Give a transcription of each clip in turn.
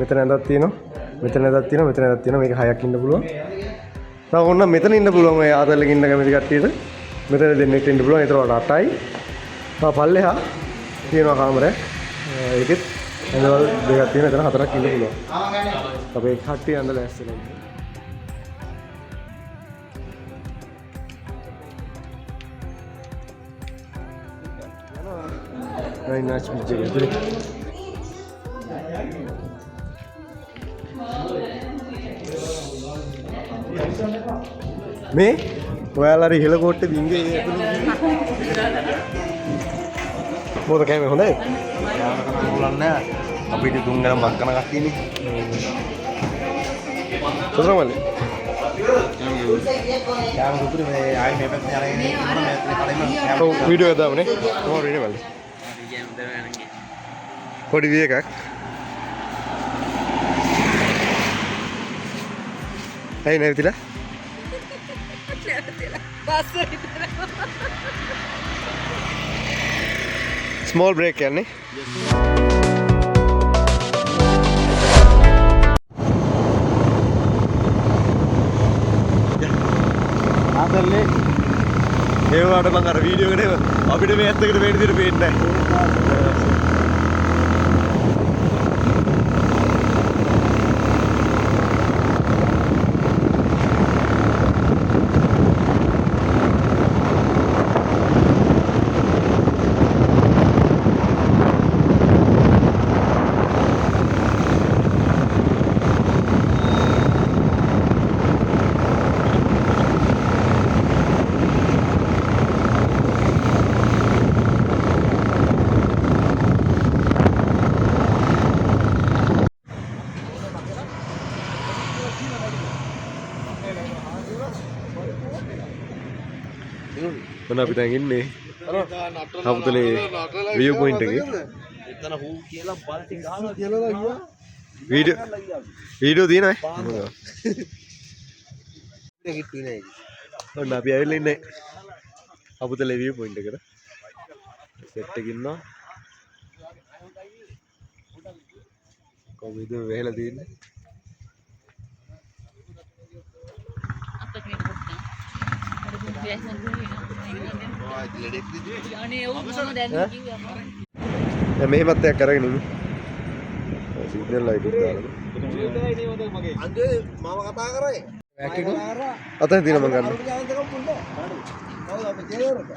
මෙතන ඇඳක් තියෙනවා. මෙතන ඇඳක් තියෙනවා. මෙතන ඇඳක් තියෙනවා. මේක 6ක් ඉන්න පුළුවන්. තව ඕන මෙතන ඉන්න පුළුවන් ඔය ආතල්ලක ඉන්න කැමති කට්ටියට. මෙතන දෙන්නෙක් ඉන්න පුළුවන්. ඒතර වල 8යි. තව පල්ලෙහා තියෙනවා කාමරයක්. ඒකෙත් ඇඳවල දෙකක් තියෙනවා. එතන 4ක් ඉන්න පුළුවන්. අපේ කට්ටිය ඇඳලා ඇස්සලා ඉන්නවා. Very nice picture. මේ ඔයාලා හරි හිල කොට්ටේ වින්ගේ මොකද කෑමේ හොඳයි? බලන්න අපිට තුන් ගණන් මක් කන කට්ටියනේ. සතරමල්ලි. යාම සුපිරි මේ ආයි මේ පැත්තේ යන ඉන්නේ මොන මේ කලින්ම ඔව් වීඩියෝ එකක් දාමුනේ. කොහොමද වීඩියෝ බලන්නේ? පොඩි වී එකක්. ඇයි නැවතිලා? Small break යන්නේ. ආදල්ලේ ඒ වුණාට මම අර වීඩියෝ එකට අපිට මේ ඇත්තකට මේ විදිහට පේන්නේ නැහැ. මොන අපි දැන් ඉන්නේ හවුතලේ view point එකේ. එතන හූ කියලා බල්ටි ගහනවා කියලා ගියා. වීඩියෝ තියෙනවද? ඒක කිට්ටුවේ නෑ. ඔන්න අපි ඇවිල්ලා ඉන්නේ හවුතලේ view point එකට. සෙට් එකකින් ඉන්නවා. කොහොමද වෙහෙලා තියෙන්නේ? මෙහෙමත් එකක් අරගෙන ඉන්නේ. සිග්නල් ලයිට් එක දාලා. අන්දේ මාව කතා කරේ. බෑක් එක. අතන තියෙන මං ගන්න. කවුද අපි ජේවරද?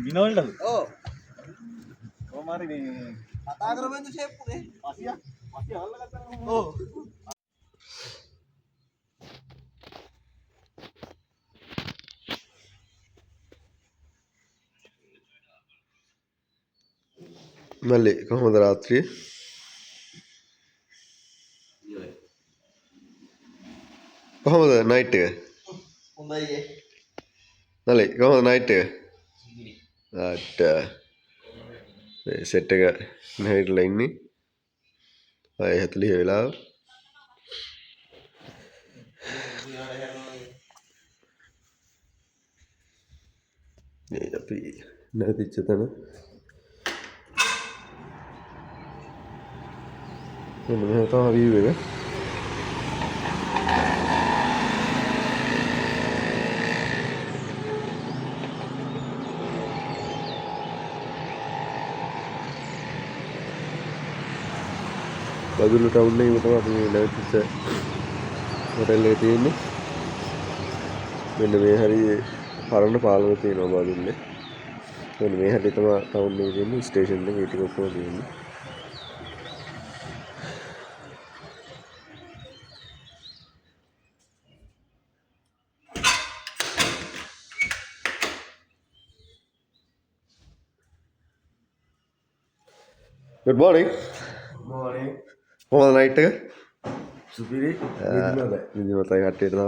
මිනවලද? ඔව්. කොමාරි මේ කතා කරමු ෂේප් උනේ. 80 අහලා ගත්තා. ඔව්. මල්ලි කොහොමද රාත්‍රියේ? කොහොමද නයිට් එක? හොඳයි. මල්ලි කොහොමද නයිට් එක? අට මේ සෙට් එක නැහිටලා ඉන්නේ. 6:40 වෙලාව. මේ අපි නැතිච්ච තැන මෙහෙම තමයි view එක. බදුල්ල ටවුන් එකේ තමයි අපි නැවතිච්ච හොටෙල් එකේ තියෙන්නේ. මෙන්න මේ හරිය පරණ පාලම තියෙනවා බදුල්ලේ. මෙන්න මේ හැටි තමයි ටවුන් එකේ තියෙන්නේ. ස්ටේෂන් එකේ ටික ඔක්කොම තියෙන්නේ. Good morning. morning. කොහොමද නයිට් එක? සුපිරි. නිදිමතයි කට්ටියට තව.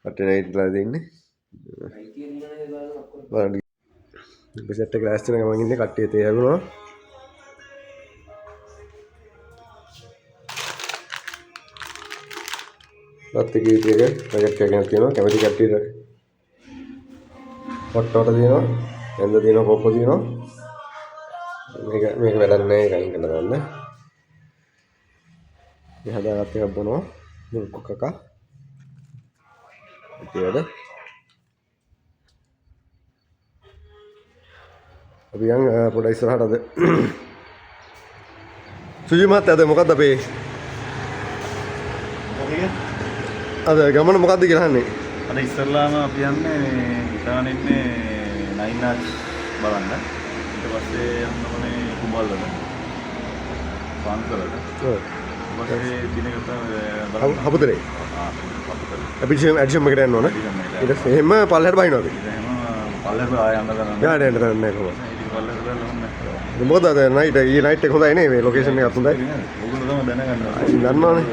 කට්ටිය නයිට්ලා දෙන්නේ. බලන්න. සෙට් එක ලෑස්ති වෙන ගමන් ඉන්නේ කට්ටිය තේ හැදුනවා. රත් කීටි එක පැකට් එකක් තියෙනවා. කැමති කට්ටියට හොට් වෝටර් තියෙනවා. එන්න තියෙනවා කොප්ප තියෙනවා. මේක වැඩක් නෑ ඒක අයින් කරලා ගන්න. මේ හදාගත්ත එකක් බොනවා. මුල්කු කකා. ඉතින් අපි යන් පොඩ ඉස්සරහට අද සුජි මහත්තයා අද මොකද්ද අපේ අද ගමන මොකද්ද කියලා අහන්නේ. අද ඉස්සරලාම අපි යන්නේ හිතාන ඉන්නේ නයිනාච් බලන්න. ඊට පස්සේ යන්න ඕනේ කුඹල්ලට. පාන්සලට. ඔව්. ඊපස්සේ දිනකට බලන්න. හපුතරේ. හපුතරේ. අපි ඇඩිෂන් එකට යන්න ඕනේ. ඊට පස්සේ එහෙම පල්ලෙහාට බහිනවා අපි. එහෙම පල්ලෙහාට ආය යන්න ගන්න. යාට යන්න ගන්න කොහොමද? පල්ලෙහාට බලන්න. මොකද අද නයිට් ඊ නයිට් එක හොඳයි නේ මේ ලොකේෂන් එකත් හොඳයි. ඕගොල්ලෝ තමයි දැනගන්න. දන්නවනේ.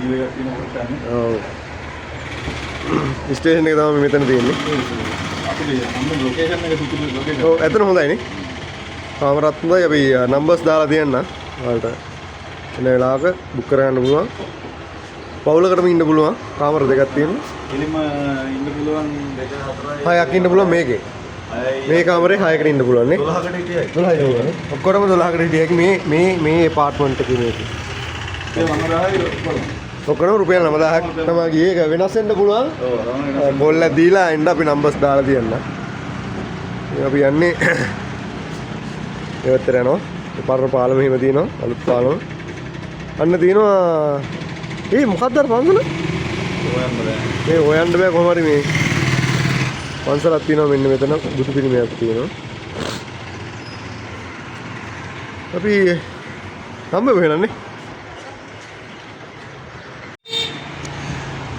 ඊ එකක් තියෙනකොට යන්නේ. ඔව්. ස්ටේෂන් එක තමයි මෙතන තියෙන්නේ. අපි මොන ලොකේෂන් එක සුදුසු ලොකේෂන්. ඔව් එතන හොඳයි නේ. කාමරත් හොඳයි. අපි නම්බර්ස් දාලා තියන්න. ඔයාලට එන වෙලාවක බුක් කරගන්න පුළුවන්. පවුලකටම ඉන්න පුළුවන්. කාමර දෙකක් තියෙනවා. එලිම ඉන්න පුළුවන් 2 4යි. 6ක් ඉන්න පුළුවන් මේකේ. මේ කාමරේ 6කට ඉන්න පුළුවන් නේ. 12කට හිටියයි. 12යි නේද? ඔක්කොටම 12කට හිටියක මේ ඇපාර්ට්මන්ට් එකේ මේකේ. ඒ 9000යි බලන්න. ඔක්කොම රුපියල් 9000ක් තමයි ගියේ. ඒක වෙනස් වෙන්න පුළුවන්. ඔව් බොල්ල දීලා එන්න අපි නම්බර්ස් දාලා තියන්න. අපි යන්නේ ඒවත්තර යනවා. පරණ පාලම හිම තියෙනවා. අලුත් පාලම. අන්න තියෙනවා. මොකක්ද අර පන්සල? මේ හොයන්න බෑ කොහොම හරි මේ පන්සලක් තියෙනවා මෙන්න මෙතන බුදු පිළිමයක් තියෙනවා. අපි හම්බ වෙනන්නේ.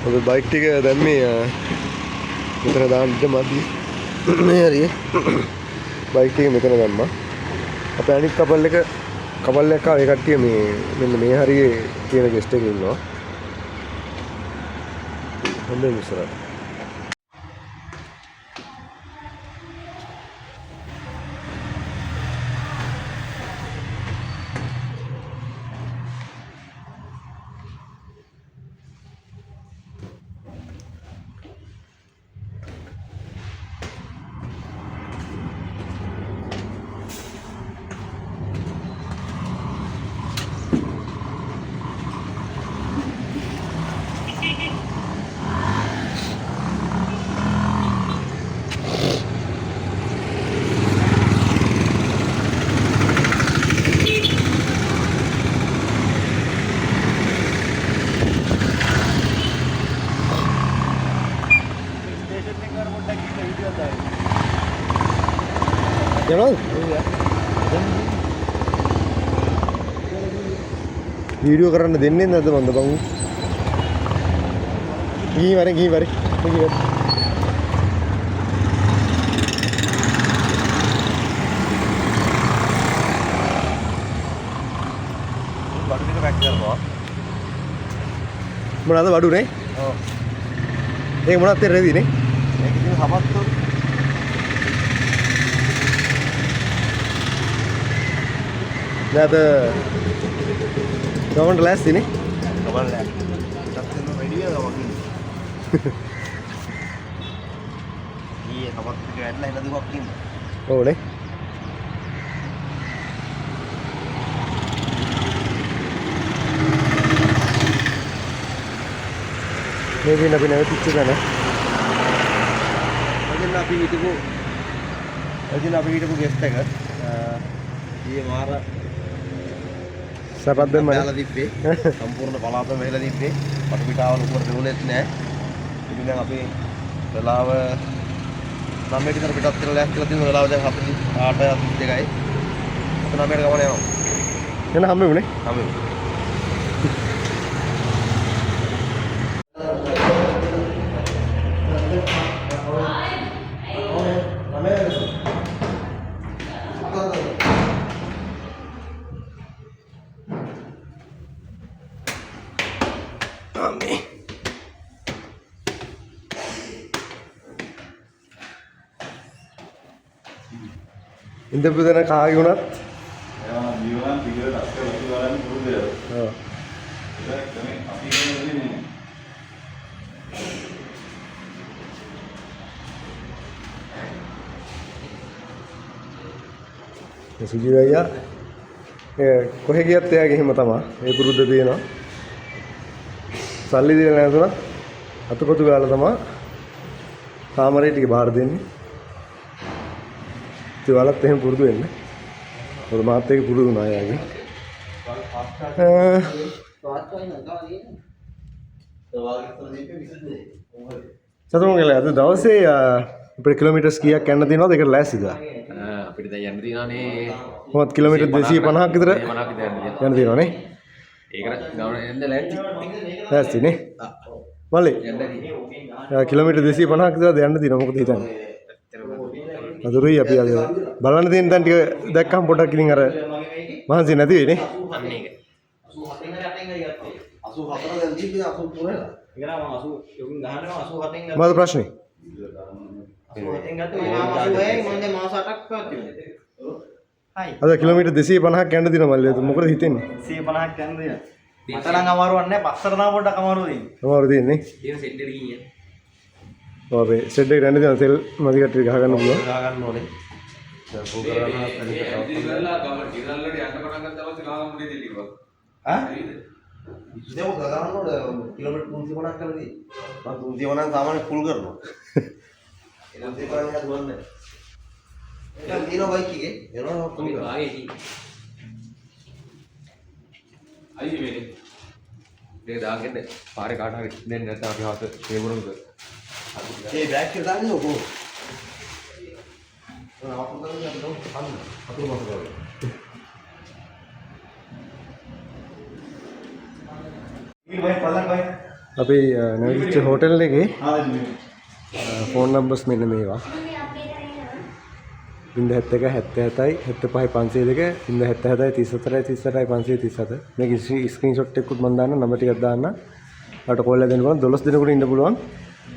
ඔබ බයික් ටික දැන් මේ මෙතන දාන්න මදි. මේ හරිය. බයික් ටික මෙතන දැම්මා. අපේ අනිත් කපල් එකක් ආවේ කට්ටිය මේ මෙන්න මේ හරියේ තියෙන ගෙස්ට් එකේ ඉන්නවා. හොඳයි ඉස්සරහ. යනවද? වීඩියෝ කරන්න දෙන්නේ නැද්ද මන්ද බං? ගිහින් වරේ. බඩු ටික පැක් කරනවා. මොනවාද වඩු නේ? ඔව්. ඒක මොනවද තේරෙන්නේ නේ? මේක ඉතින් හපත්තු. දැන් ගමන්ට ලෑස්තිනේ. කවල් නෑ. ටත් වෙන රෙඩි වෙනවා වගේ. ඊයේ හපත්තු ටික ඇදලා එන දුවක් ඉන්නේ. ඕනේ. මේකෙන් අපි නැවතිච්ච ගන. එදින අපි හිටපු ගෙස්ට් එක ඊයේ මාර සපත් දෙන්න මම. යාලා දිප්පේ සම්පූර්ණ පලාතම වෙලා දිප්පේ. පටු පිටාවල උඩ දෙවුලෙත් නෑ. ඉතින් දැන් අපි වෙලාව 9 විතර පිටත් කරලා ලෑස්තිලා තියෙන වෙලාව දැන් 8:32යි. 9ට ගමන යනවා. එන හම්බෙමුනේ. හම්බෙමු. ඉඳපු දෙන කාගේ වුණත් එයා ජීවන පිළිවෙල අස්සේ වතු ගන්න පුරුදු වෙනවා. ඔව්. ඒක තමයි අපි කියන්නේ නේ. සුජි අයියා කොහෙ ගියත් එයාගේ හිම තමයි. ඒ පුරුද්ද තියෙනවා. සල්ලි දීලා නැතුණා අතකොතු ගාලා තමයි කාමරේ ටික බාර දෙන්නේ. ඉතින් ඔයාලත් එහෙම පුරුදු වෙන්න. මොකද මාත් ඒක පුරුදු වුණා යාගේ. සතුන්ගල අද දවසේ අපිට කිලෝමීටර්ස් කීයක් යන්න තියෙනවද? ඒකට ලෑස්තිද? අපිට දැන් යන්න තියෙනවානේ මොකක්ද කිලෝමීටර් 250ක් විතර 50ක් විතර යන්න තියෙනවනේ. ඒකට ගමන යන්න ලෑස්ති. ලෑස්තිනේ. මල්ලි කිලෝමීටර් 250ක් විතර යන්න තියෙනවා. මොකද හිතන්නේ? අදුරුයි අපි අද බලන්න තියෙන තැන් ටික දැක්කම පොඩක් ඉතින් අර මහන්සි නැති වෙයිනේ. අන්න ඒක. 84 දැන් දීපි 83 වෙලා. ඒක නම් 80 යකින් ගහනවා 87න් ගත්තා. මොකද ප්‍රශ්නේ? 87න් ගත්තා. මම 86න් මම දැන් මාස 8ක් පවතිනවා. හයි. අද කිලෝමීටර් 250ක් යන්න තියෙනවා මල්ලි. මොකද හිතෙන්නේ? 150ක් යන්න දෙනවා. මට නම් අමාරුවක් නැහැ. පස්සට නම් පොඩ්ඩක් අමාරුයි තියෙන්නේ. අමාරු තියෙන්නේ. ඒක සෙට් එකට ගියේ. ඔව් අපි සෙට් එකට යන්න තියෙනවා. තෙල් මදි කට්ටිය ගහ ගන්න පුළුවන්. ගහ ගන්න ඕනේ. ඉතින් ඉතින්ලා ගම ඉරල්ලට යන්න පටන් ගත්ත අවස්ථේ ගාම මුඩේ දෙලිවා. ඈ? ඉතින් ඔක ගහන්න ඕනේ කිලෝමීටර් 350ක් කරදී. මම 350ක් සාමාන්‍ය ෆුල් කරනවා. ඒක 350ක් දුවන්නේ. ඒක දිනෝ බයික් එකේ එනවා ෆුල් කරනවා. ආයේ අයියේ වෙන්නේ. මේ දාගෙන පාරේ කාට හරි දෙන්න නැත්නම් අපි හත තේරුණුද? ඒ බෑග් එක දාන්නේ ඔක. අපු කරන්නේ අපි අන්න අතුරු මත කරේ. අපි නැවිච්ච හෝටල් එකේ ෆෝන් නම්බර්ස් මෙන්න මේවා. 071 77 75 502 077 34 37 මේක ස්ක්‍රීන්ෂොට් එකකුත් මම දාන්න නම්බර් ටිකක් දාන්න. ඔයාලට කෝල් එකක් දෙන්න පුළුවන් 12 දිනකට ඉන්න පුළුවන්.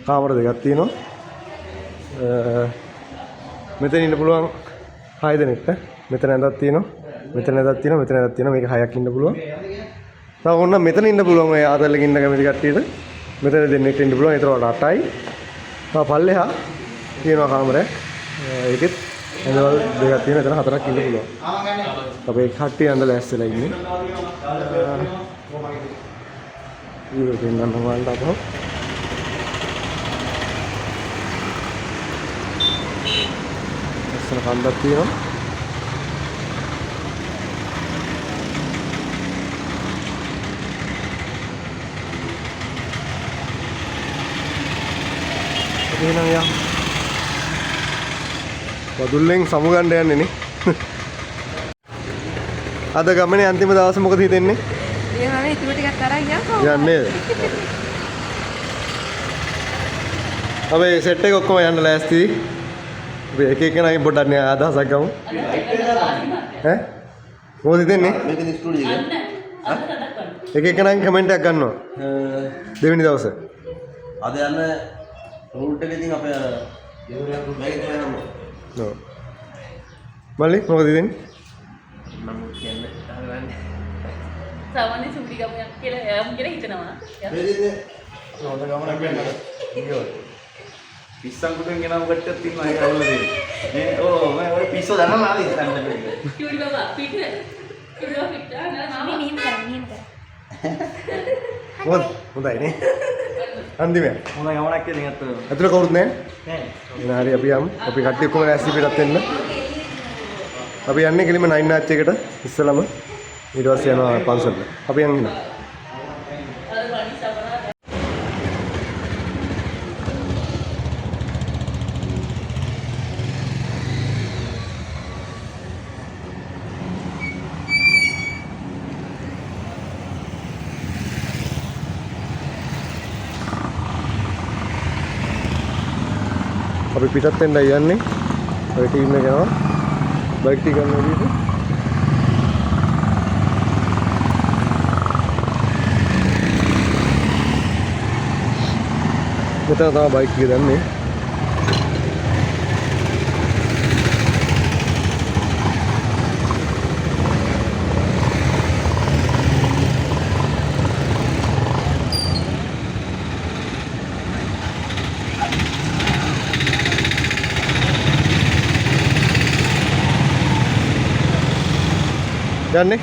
කාමර දෙකක් තියෙනවා. මෙතන ඉන්න පුළුවන් 6 දෙනෙක්ට. මෙතන ඇඳක් තියෙනවා. මෙතන ඇඳක් තියෙනවා. මෙතන ඇඳක් තියෙනවා. මේක 6ක් ඉන්න පුළුවන්. තව ඕන මෙතන ඉන්න පුළුවන් ඔය ආතල්ලක ඉන්න කැමති කට්ටියට. මෙතන දෙන්නෙක් ඉන්න පුළුවන්. ඒතර වල 8යි. තව පල්ලෙහා තියෙනවා කාමරයක්. ඒකෙත් ඇඳවල් දෙකක් තියෙනවා. එතන 4ක් ඉන්න පුළුවන්. අපි කට්ටිය ඇඳලා ඇස්සලා ඉන්නේ. ඊට දෙන්නම් වලට අපහු. ඇස්සන කන්දක් තියෙනවා. එහෙනම් යා වදුල්ලෙන් සමුගන්න යන්නේ නේ. අද ගමනේ අන්තිම දවසේ මොකද හිතෙන්නේ? එහෙනම් ඉතුරු ටිකක් අරන් යන්න. යන්නේ. අපි සෙට් එක ඔක්කොම යන්න ලෑස්ති. අපි එක එකනාගෙන් පොඩ්ඩක් නේ අදහසක් ගමු. ඈ? මොකද හිතෙන්නේ? මේකනේ ස්ටුඩියෝ එක. එක එකනාගෙන් කමෙන්ට් එකක් ගන්නවා. දෙවෙනි දවසේ. අද යන රූට් එකේ ඉතින් අපේ අර මේක තමයි නම. ඔව්. මල්ලි මොකද හිතෙන්නේ? මම කියන්නේ අහගන්නේ. සාමාන්‍ය සුබි ගමයක් කියලා යම් කියලා හිතනවා. මේකේ හොඳ ගමනක් වෙනවා. ඉතින් පිස්සන් කුටෙන් ගෙනම කට්ටියක් තියෙනවා ඒක අහුවද මේ ඕ මම ඔය පිස්සෝ දන්නවද ආලි ඉස්සන්න දෙන්න. කිව්වි බබා පිට. කිව්වි බබා පිට. නාම නියම කරන්න. හොඳයි නේ. අන්තිමේ. හොඳ ගමනක් කියලා ඉතින් අත්ත. අතට කවුරුත් නැහැ. නෑ. එහෙනම් හරි අපි යමු. අපි කට්ටිය ඔක්කොම ලෑස්ති පිටත් වෙන්න. අපි යන්නේ කෙලිම 9 නාච් එකට ඉස්සලම ඊට පස්සේ යනවා පන්සලට. අපි යන් එනවා. අපි පිටත් වෙන්නයි යන්නේ. ඔය ටීම් එක යනවා. බයික් ටික ගන්න විදිහට. මෙතන තමයි බයික් එක දැම්මේ. යන්නේ.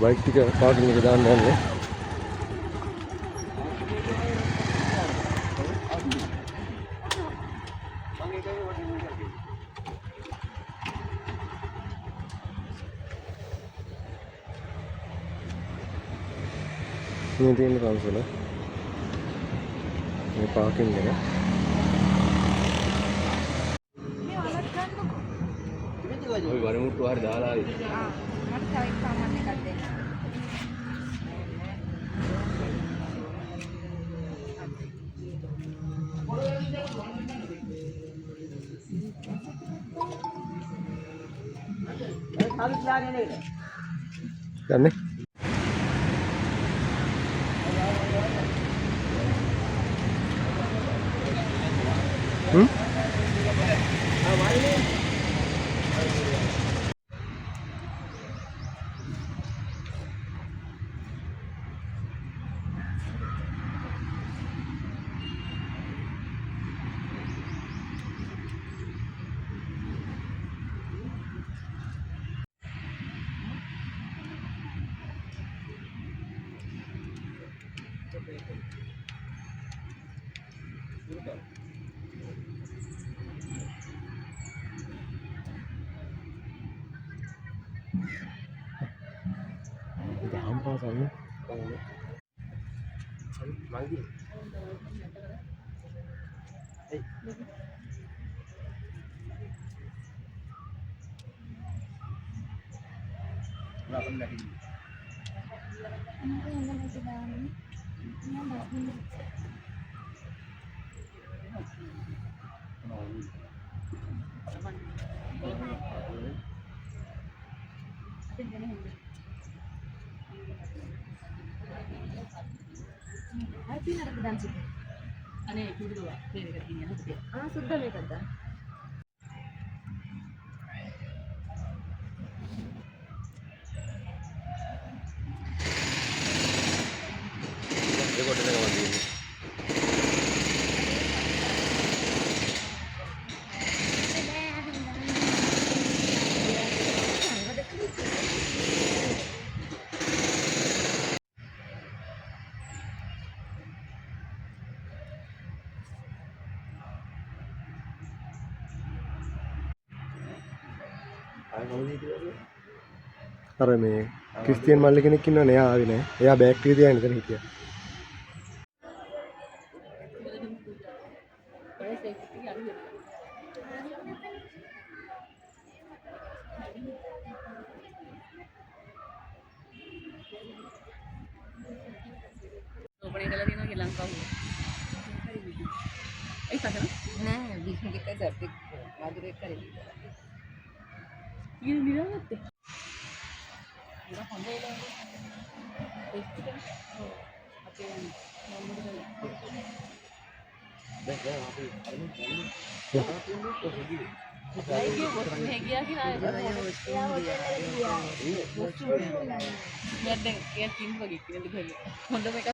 බයික් ටික පාර්කින් එක දාන්න යන්නේ. මේ තියෙන පන්සල. මේ පාර්කින් එක. ඔය වරමුට්ටු හරි දාලා ආවේ. මට තව එක සාමාන්‍ය එකක් දෙන්න. යන්නේ. දහම් පාසල්නේ. මංගි. අනේ කුඩුවා මේක තියෙනවා. සුද්ද මේකද? අර මේ ක්‍රිස්තියන් මල්ලි කෙනෙක් ඉන්නවනේ එයා ආවේ නෑ. එයා බෑග් ටික තියාගෙන ඉඳන් හිටියා. ඕපනින් කරලා තියෙනවා කියලා ලංකාව. ඒ කතන නෑ බිස්ම kita සර්ටික් වදුරේ කරේ. ඊළ නිරාගත්තේ. ඒක හොඳ ඒලානේ. ඒක අපේ නම්බර ගියා කියලා හොඳම එක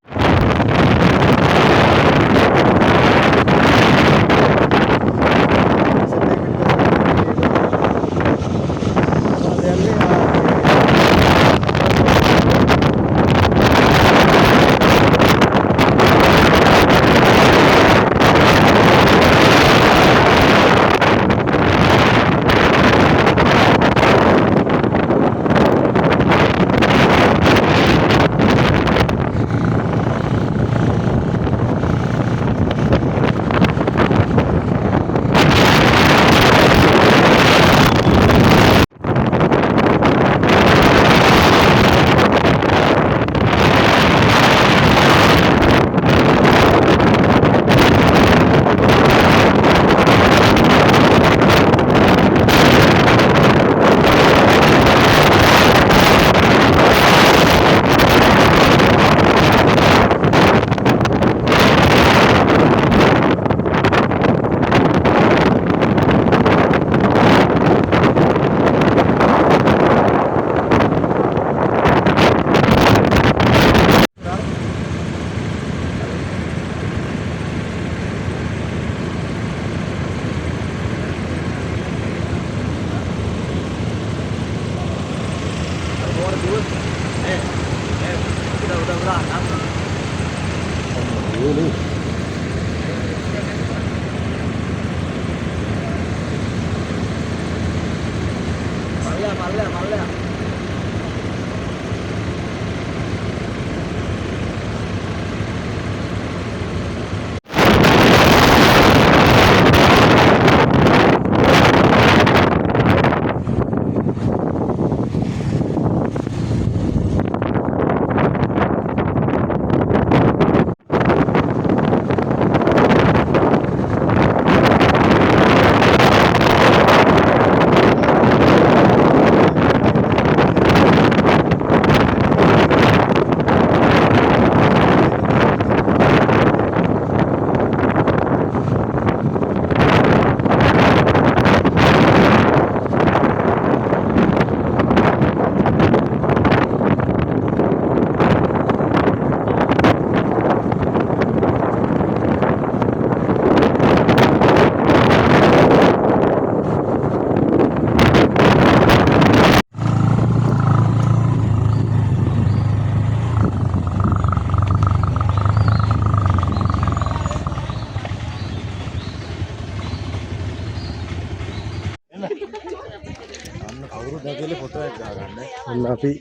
ඔන්න අපි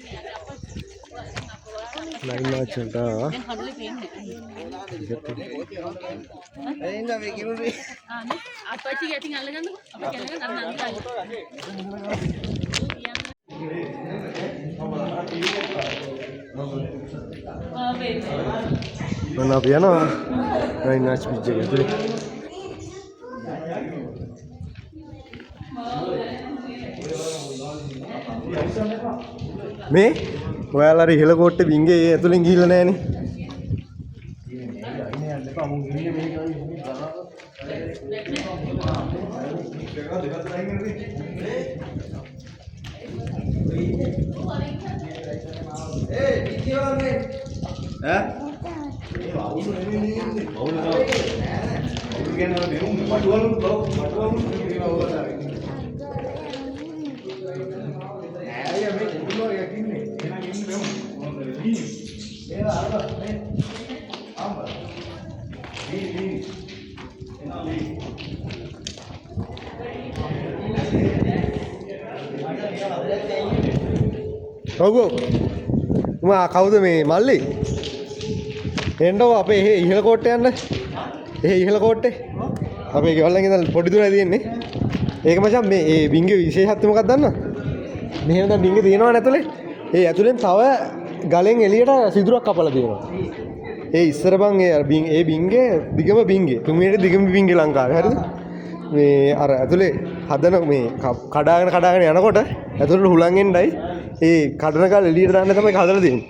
ලයින් මාච් වලට ආවා. හදලා තියෙන්නේ. එන්න මේ කිනුනේ. අපච්චි ගැටින් අල්ලගන්නකො. අපි කැලේට අන්න ඔන්න අපි යනවා ලයින් මාච් බීච් එකට ඇතුලේ. මේ ඔයාලා හරි ඉහළ කෝට්ටේ බින්ගේ ඇතුලෙන් ගිහිල්ලා නැහනේ. ඔව් මා කවුද මේ මල්ලි එන්නෝ අපේ එහෙ ඉහළ කෝට්ටේ යන්න එහෙ ඉහළ කෝට්ටේ අපේ ගෙවල්ලන් ඉඳන් පොඩි දුරයි තියෙන්නේ ඒක මචං මේ ඒ බින්ගේ විශේෂත්වය මොකක්ද දන්නවද මෙහෙම දැන් බින්ගේ තියෙනවනේ ඇතුලේ ඒ ඇතුලෙන් තව ගලෙන් එළියට සිදුරක් කපලා තියෙනවා ඒ ඉස්සර බං ඒ බින්ගේ දිගම බින්ගේ තුන්වෙනි දිගම බින්ගේ ලංකාවේ හරිද මේ අර ඇතුලේ හදන මේ කඩාගෙන යනකොට ඇතුලට හුලං එන්නයි ඒ කඩන ගල් එළියට දාන්න තමයි හදලා තියෙන්නේ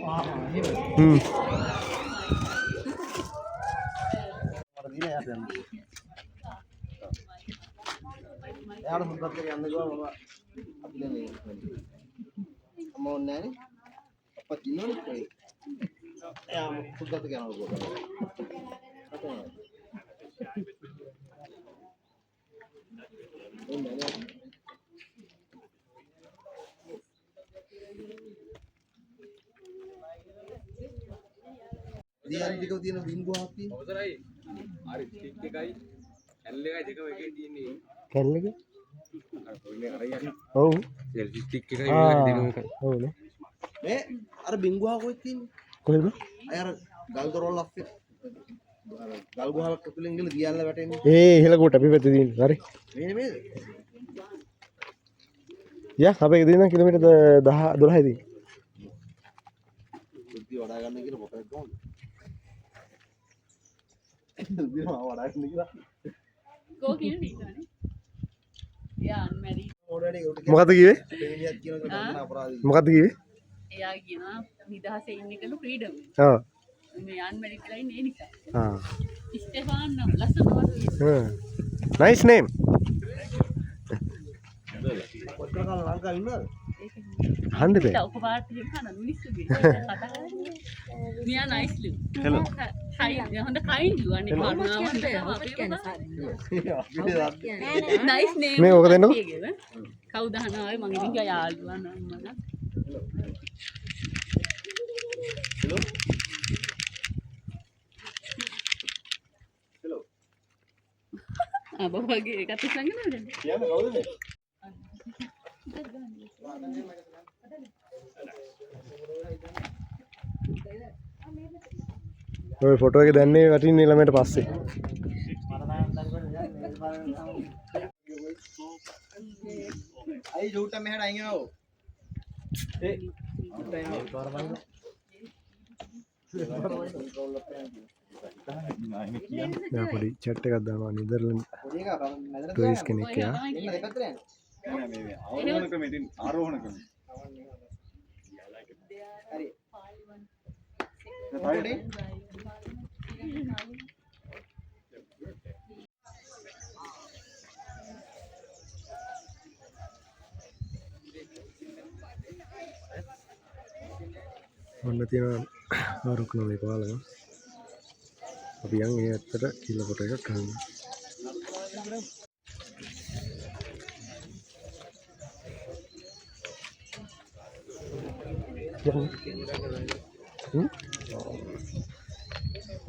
එයාට හොඳට යන්න ගියා මම අපි දැන් මේ අම්ම ඕනේ නැහැ අප්පා දිනවනේ කොයි එයා හොඳට යනවා කොහොමද දියාරි ටිකව තියෙන බින්දුවක් තියෙන අවසරයි හරි ටික් එකයි ඇල් එකයි දෙකම එකේ තියෙන්නේ කැල්ල එක අර කොල්ලේ අර යන්නේ ඔව් සෙල්ෆි ටික් එකයි දෙකම එකයි ඔව්නේ මේ අර බින්දුවක් කොහෙද තියෙන්නේ කොහෙද අය අර ගල් දොරවල් අපේ ගල් ගුහාවක් ඇතුලෙන් ගිහලා දියල්ල වැටෙන්නේ ඒ ඉහළ කොට අපි පැත්තේ තියෙන්නේ හරි මේ යා අපේ ගෙදරින් නම් කිලෝමීටර් 12යි තියෙන්නේ බුද්ධි වඩා ගන්න කියලා පොතක් ගමු දිනවා වඩා ගන්න කියලා කෝ කියන්නේ යා අන්මැරි ඕඩරේ උට මොකද්ද කිව්වේ දෙවියන් කියන එක ගන්න අපරාධයි මොකද්ද කිව්වේ එයා කියනවා නිදහසේ ඉන්න කෙනු ෆ්‍රීඩම් ආ මේ අන්මැරි කියලා ඉන්නේ ඒ නිසා ආ ස්ටෙෆාන් නම් ලස්සනවත් නයිස් නේම් කොච්චර කාලෙ ලංකාවේ ඉන්නවද හන්ද බෑ ඔක පාට දෙන්න මිනිස්සුගේ කතා කරන්නේ මියා නයිස්ලු හෙලෝ හයි හොඳ කයින්ලු අනේ කරුණාවන්ත නයිස් නේම් මේ ඕක දෙන්නකෝ කවුද අහනවා මං ඉතින් ගියා යාළුවා නම් බබාගේ එකත් සංගනවද කියන්නේ කවුද මේ ඔය ෆොටෝ එක දැන්නේ වටින්නේ ළමයට පස්සේ අයි ජූට මෙහෙට අයින් වෙනවෝ යා පොඩි chat එකක් දානවා නෙදර්ලන්ඩ් පොඩි එකා මැදට ටූරිස්ට් කෙනෙක් යා දෙපැත්තට යන්නේ මේ ආරෝහණ ක්‍රමෙන් ආරෝහණ ක්‍රම හරි ඔන්න තියෙනවා ආරුක්න මේ පාලම අපි යන් ඒ ඇත්තට කියලා ෆොටෝ එකක් ගන්න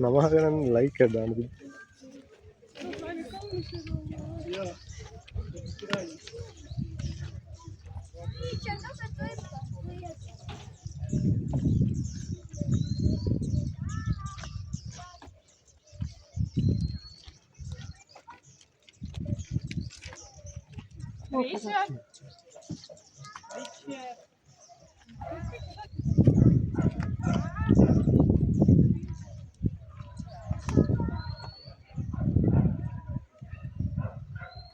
නමහ ගන්න ලයික් එකක් දාන්න තිබ්බා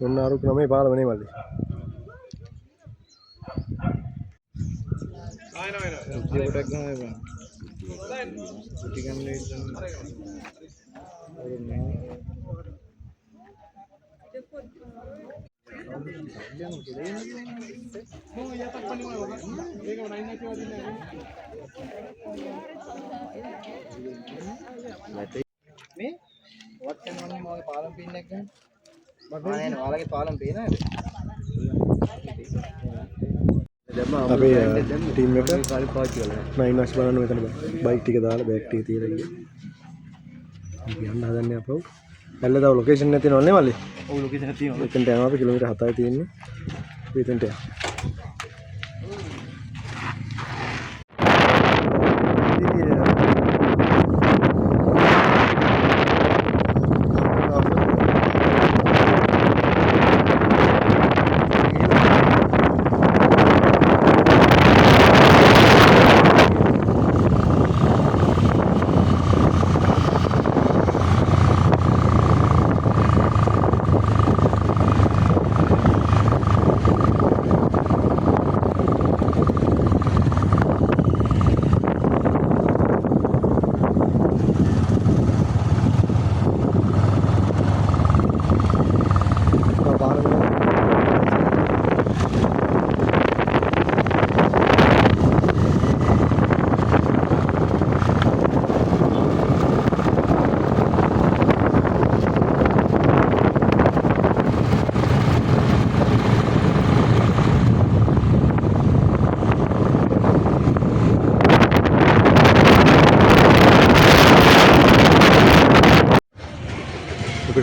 ඔන්න ආරුක්න මේ පාලම නේ මල්ලි මේ what can one more පාලම් පින් එක ගන්න මම නෑ ඔයාලගේ පාලම් පේනවද අපේ ටීම් එක නයින් වස් බලන්න මෙතන බයික් ටික දාලා බෑග් ටික තියලා ගියා. අපි යන්න හදන්නේ අපව. ඇල්ල තව ලොකේෂන් එක තියෙනවනේ මල්ලි. ඔව් ලොකේෂන් එක තියෙනවා එතනට යනවා අපි කිලෝමීටර් 7යි තියෙන්නේ. අපි එතනට යනවා.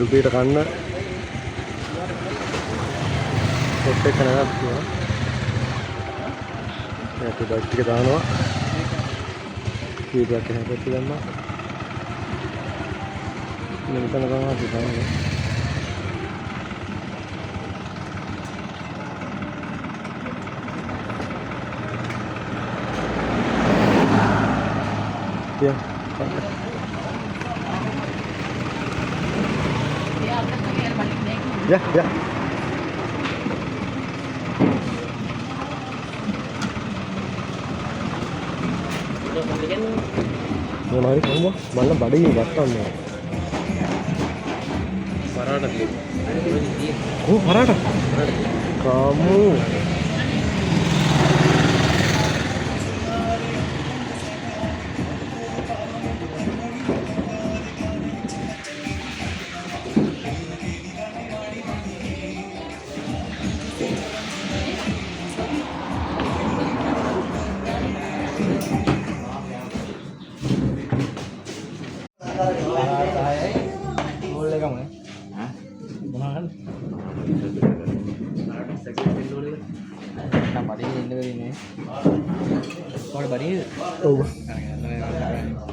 සල්පීට කන්න පොට් එක නැගත් තියෙනවා. ඒක ඩොට් ටික දානවා. කීපයක් හැපෙත් දැම්මා. මෙතන තමයි අපි දාන්නේ. Yeah. Ya, ya. Mau kamu mana badi batang nih? Paratha තියෙනවා. Oh, parada. Kamu. Oh.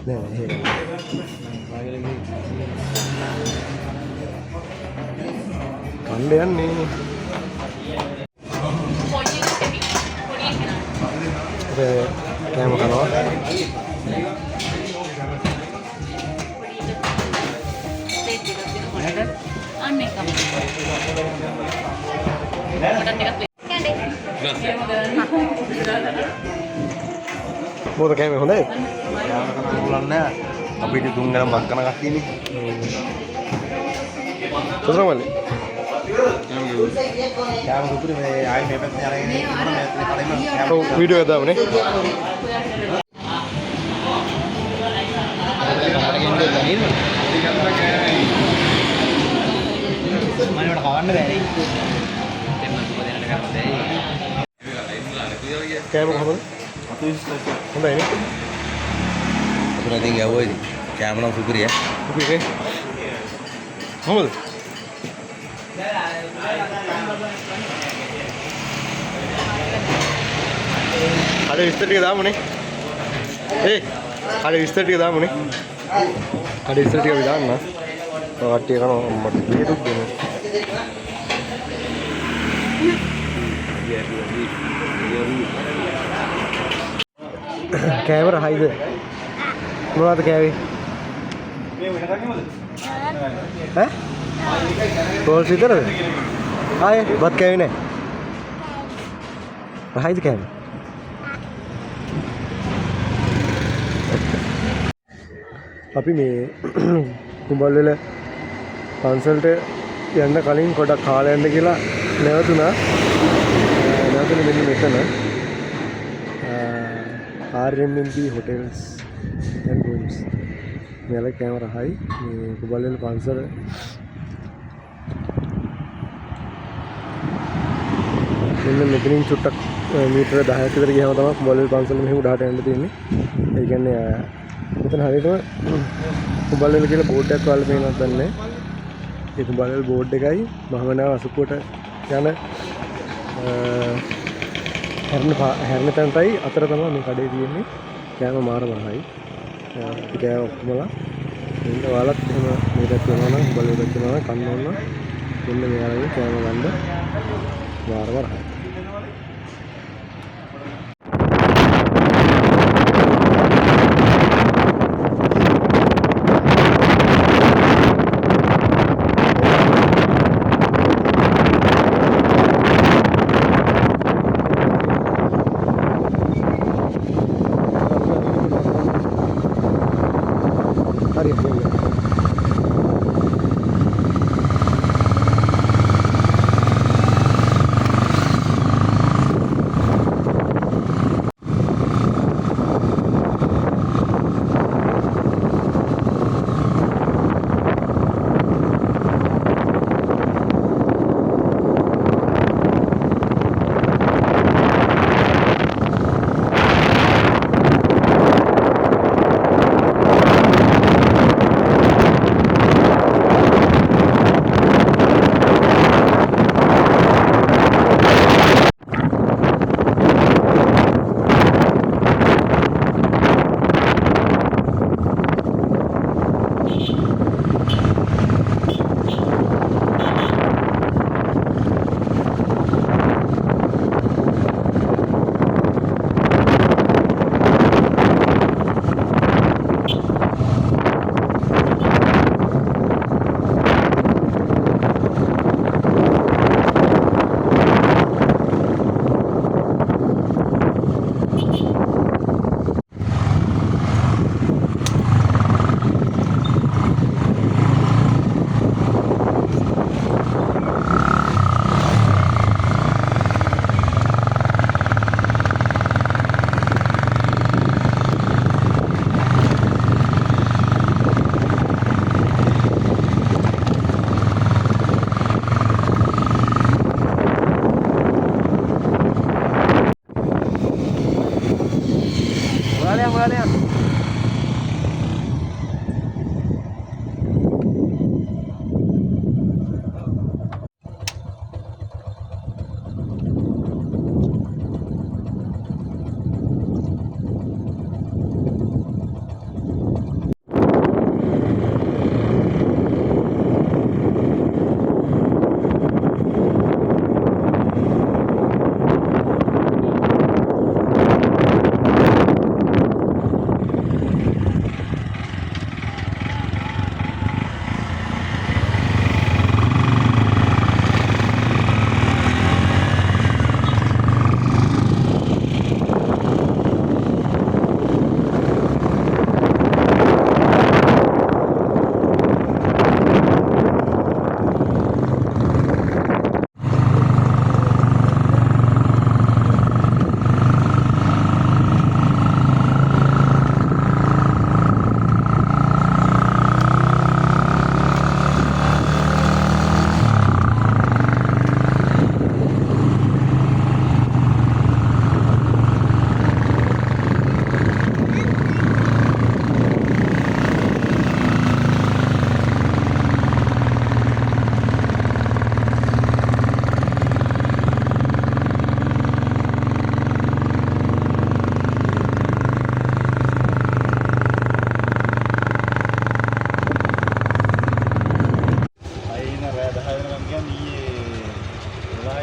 Nah, කණ්ඩ යන්නේ. කෑම කනවා. අන්න එකම. මොකද කෑම හොඳයි? බලන්න අපිට තුන් ගණන් බක් කන කට්ටියනේ. සතරමල්ලි. කෑම සුපිරි මේ ආයි මේ පැත්තේ අරගෙන ඉන්නවා මේ කඩේම ඔව් වීඩියෝ එක දාමුනේ. මනවට කවන්න බැහැ. කෑම කොහමද? හොඳයි නේ. අපිට ඉතින් ගැව්වා ඉතින්. කෑම නම් සුපිරි ඈ. සුපිරි. කොහමද? අර විස්තර ටික දාමුනේ. අර විස්තර ටික දාමුනේ. අර විස්තර ටික අපි දාන්න. කට්ටිය කරනවා මට කීයක් දෙන්න. කෑමර හයිද? මොනවද කෑවේ? ඈ? කෝල් විතරද? ආයේ බත් කෑවේ නෑ. හයිද කෑවේ? අපි මේ කුඹල්වල පන්සලට යන්න කලින් පොඩක් කාලා යන්න කියලා නැවතුණා. නැවතුනේ මෙන්න මෙතන. RMMB hotels and rooms. මෙයාල කැමරා හයි. මේ කුඹල්වල පන්සල මෙන්න මෙතනින් චුට්ටක් මීටර 10ක් විතර ගියාම තමයි කුඹල්වල පන්සල මෙහෙම උඩහට යන්න තියෙන්නේ. ඒ කියන්නේ මෙතන හරියටම කුඹල්වල කියලා බෝඩ් එකක් වල පේනවද දන්නේ නැහැ. ඒ කුඹල්වල බෝඩ් එකයි මහමනාව අසුපුවට යන හැරෙන තැනටයි අතර තමයි මේ කඩේ තියෙන්නේ. කෑම මාර මහයි. අපි කෑම ඔක්කොමලා මෙන්න ඔයාලත් එහෙම මේ පැත්තේ යනවා නම් කුඹල්වල පැත්තේ යනවා නම් කන්න ඕන මෙන්න මෙයාලගේ කෑම ගන්න මාර මහයි.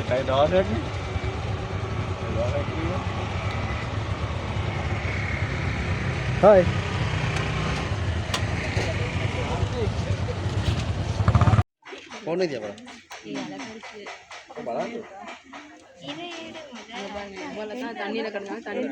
Kayak dosen nih. Dosen ini. Hai. කොහොමද ඉතින් අපර? බලන්න. बोला था तन्नी करना तन्नी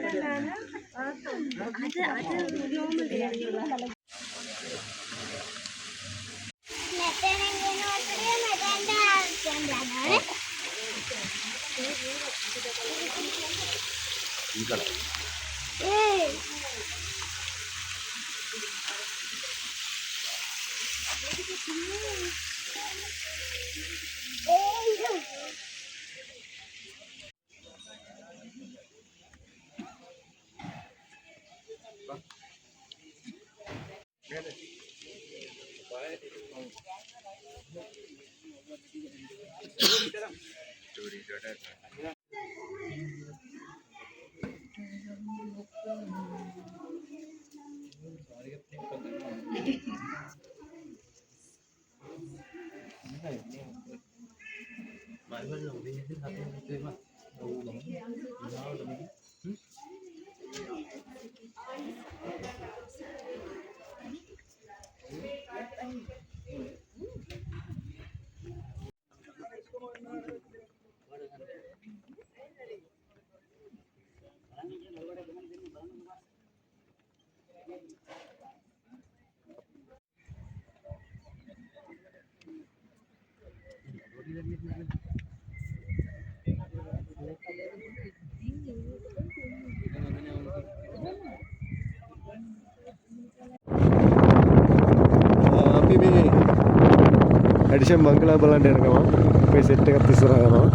අපි මේ ඇඩිෂන් බංගලා බලන්න යනවා. අපේ සෙට් එකත් ඉස්සරහ යනවා.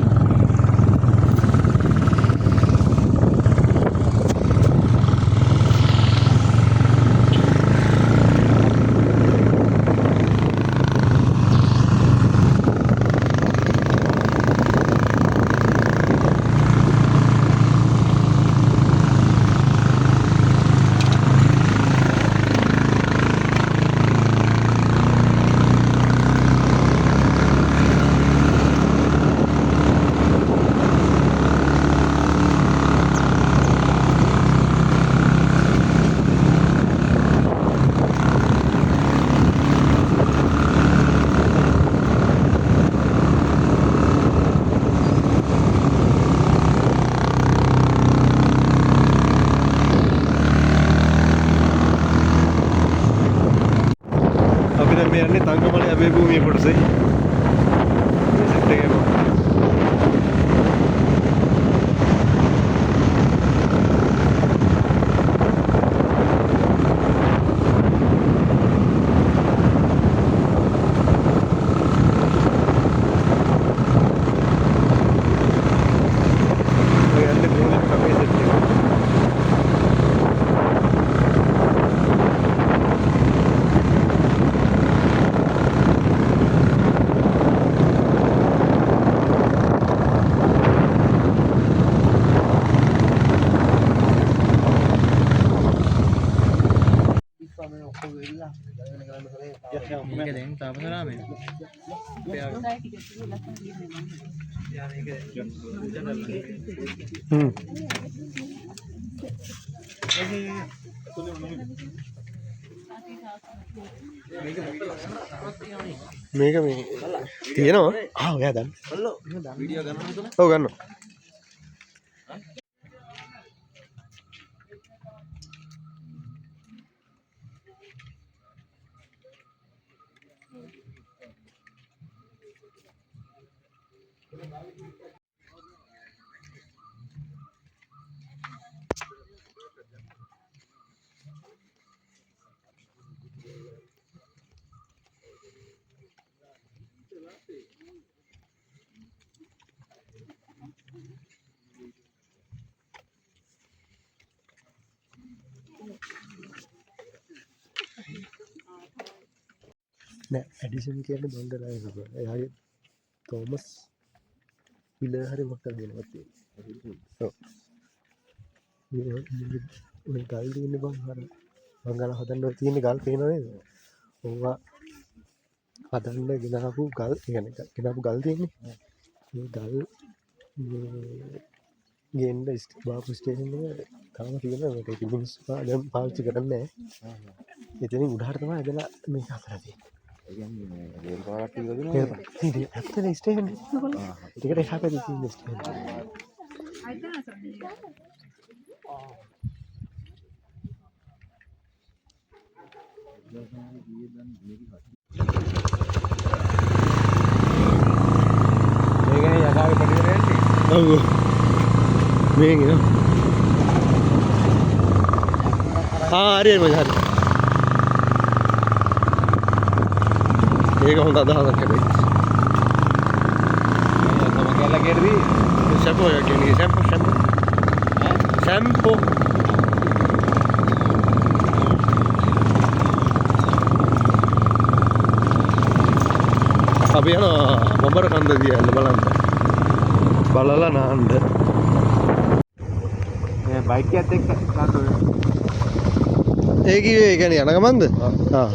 අපි දැන් මේ යන්නේ තංගමලේ අබේ භූමිය කොටසේ. මේ සෙට් එක යනවා. මේ යන්නේ භූමිය කපේ සෙට් එක. මේක මේ තියෙනවා. ඔයා දන්න. වීඩියෝ ගන්නවද? ඔව් ගන්නවා. නෑ ඇඩිෂන් කියන්නේ බංගලා නේද? එයාගේ තෝමස් විලර් හරි මොකක්ද වෙනවත් තියෙන්නේ. ඔව්. මේ ගල් දින්නේ බං අර බංගලා හදන්න ඔය තියෙන ගල් පේනව නේද? ඕවා හදන්න ගෙනාවු ගල්, يعني ගෙනාවු ගල් තියෙන්නේ. මේ ගල් ගේන්ඩ බාපු ස්ටේෂන් තම තියෙන තිබුණස් දැම් පාවිච්චි කරන්නේ එතන උඩහර්තම ඇදලා මේ අතරදී ඇත්තන ස්ටේෂන් ටිකට එහා පැති ස්ටේෂන් මේක හරි මචං හරි ඒක හොඳ අදහසක් හැබැයි තම කැල්ල කෙරදී ෂැම්පෝ එක කියන්නේ ෂැම්පෝ අපි යනවා බඹර කන්ද දිහා බලන්න බලලා නාන්න බයික් එකත් එක්ක කන්ද ඒ කිව්වේ ඒ කියන්නේ යන ගමන්ද ආ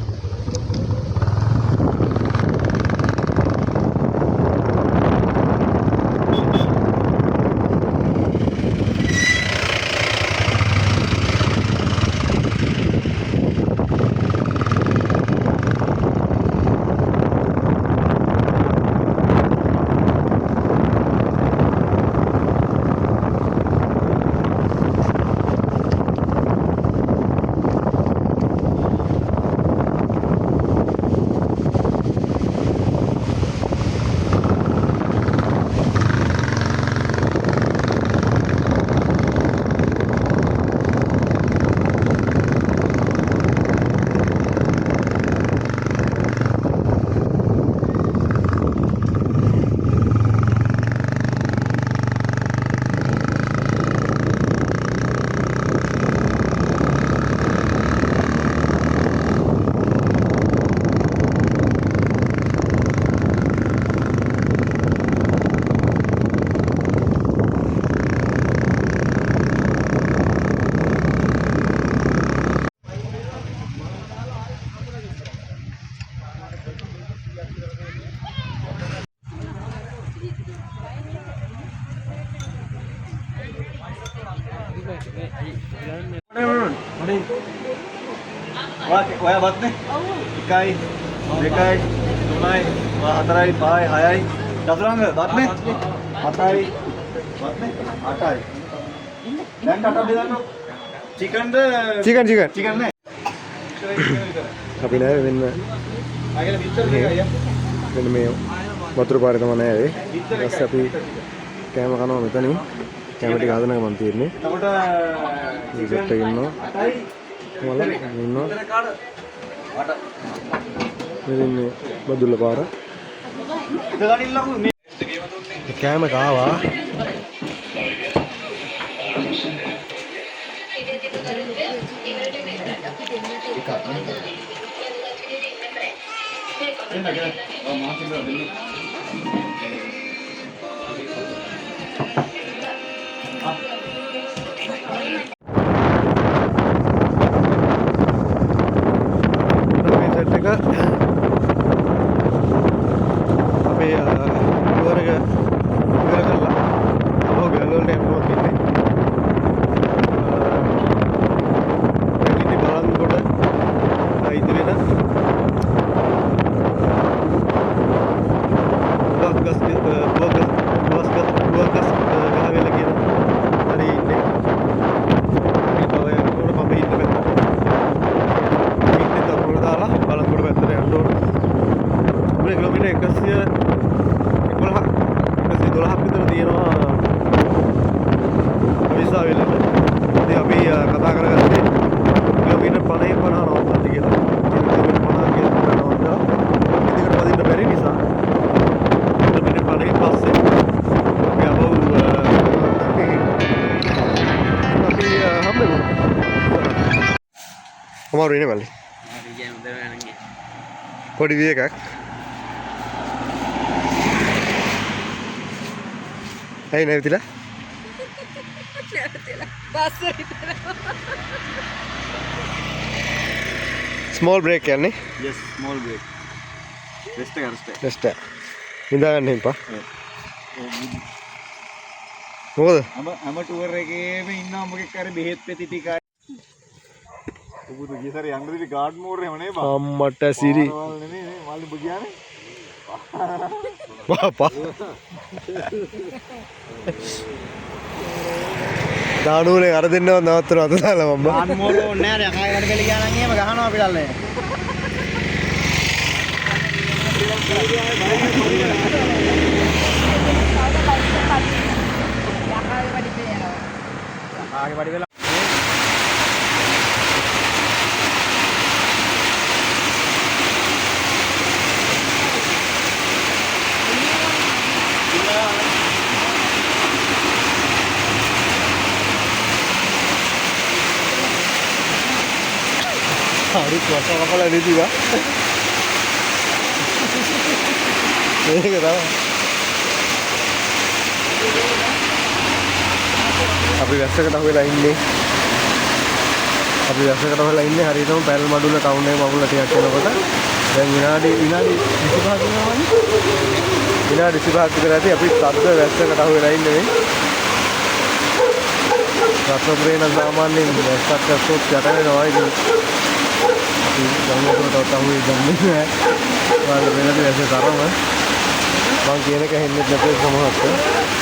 ඔයා බත්නේ? එකයි දෙකයි තුනයි හතරයි පහයි හයයි චතුරංග බත්නේ? හතයි බත්නේ? අටයි. දැන් අට බෙදන්න. චිකන්ද? චිකන් නේ. අපි නෑ වෙන්න ආයෙත් විතර දෙකයි. මෙන්න මේ වතුර පාරේ තමයි නෑවේ ඊට අපි කෑම කනවා මෙතනින් කැම ටික හදන ගමන් තියෙන්නේ එතකොට ඉස්සෙත් ඉන්නවා මල ඉන්නවා මෙන්න බදුල්ල පාර ඉතගනින්නකෝ මේ කෑම කාවා අමාරු වෙන්නේ මල්ලි. පොඩි විදිහක්. ඇයි නැවතිලා? නැවතිලා. බස් විතර. ස්මෝල් බ්‍රේක් කියන්නේ? yes small break rest එක rest එක. නිදා ගන්න එපා. මොකද? හැම ටුවර් එකේම ඉන්නවා මොකෙක් හරි බෙහෙත් පෙති ටිකයි. උඹ ගිය සැරේ යන්න දිවි ගාඩ් මෝර් එහෙම නේ බා. අම්මට සිරි. පාරවල් නෙමෙයි නේ මල්ලි උඹ කියන්නේ. බාපා. දානුලේ අර දෙන්නව නවත්තන අත දාලා මම. ගාඩ් මෝර් ඕනේ නෑ යකායි වැඩ බෙල ගියා නම් එහෙම ගහනවා අපිට අල්ලේ. ආගේ වැඩි වෙලා harus puasa kapal ini juga. Ini ketawa. අපි වැස්සකට අහුවෙලා ඉන්නේ. hari itu පැල් මඩුල ටවුන් එකේ මගුල ටිකක් යනකොට දැන් විනාඩි 25ක් යනවානේ. විනාඩි 25ක් විතර ඇති අපි සද්ද වැස්සකට අහුවෙලා ඉන්නේ මේ. රත්නපුරේ නම් සාමාන්‍යයෙන් වැස්සක් දැස්සොත් යට වෙනවා ඉතින්. අපි ගම්වතුරට අහුවේ ගන්නේ නැහැ. ඔයාලා වෙනද වැස්සේ තරම මං කියන එක හෙන්නේ නැතේ සමහරට.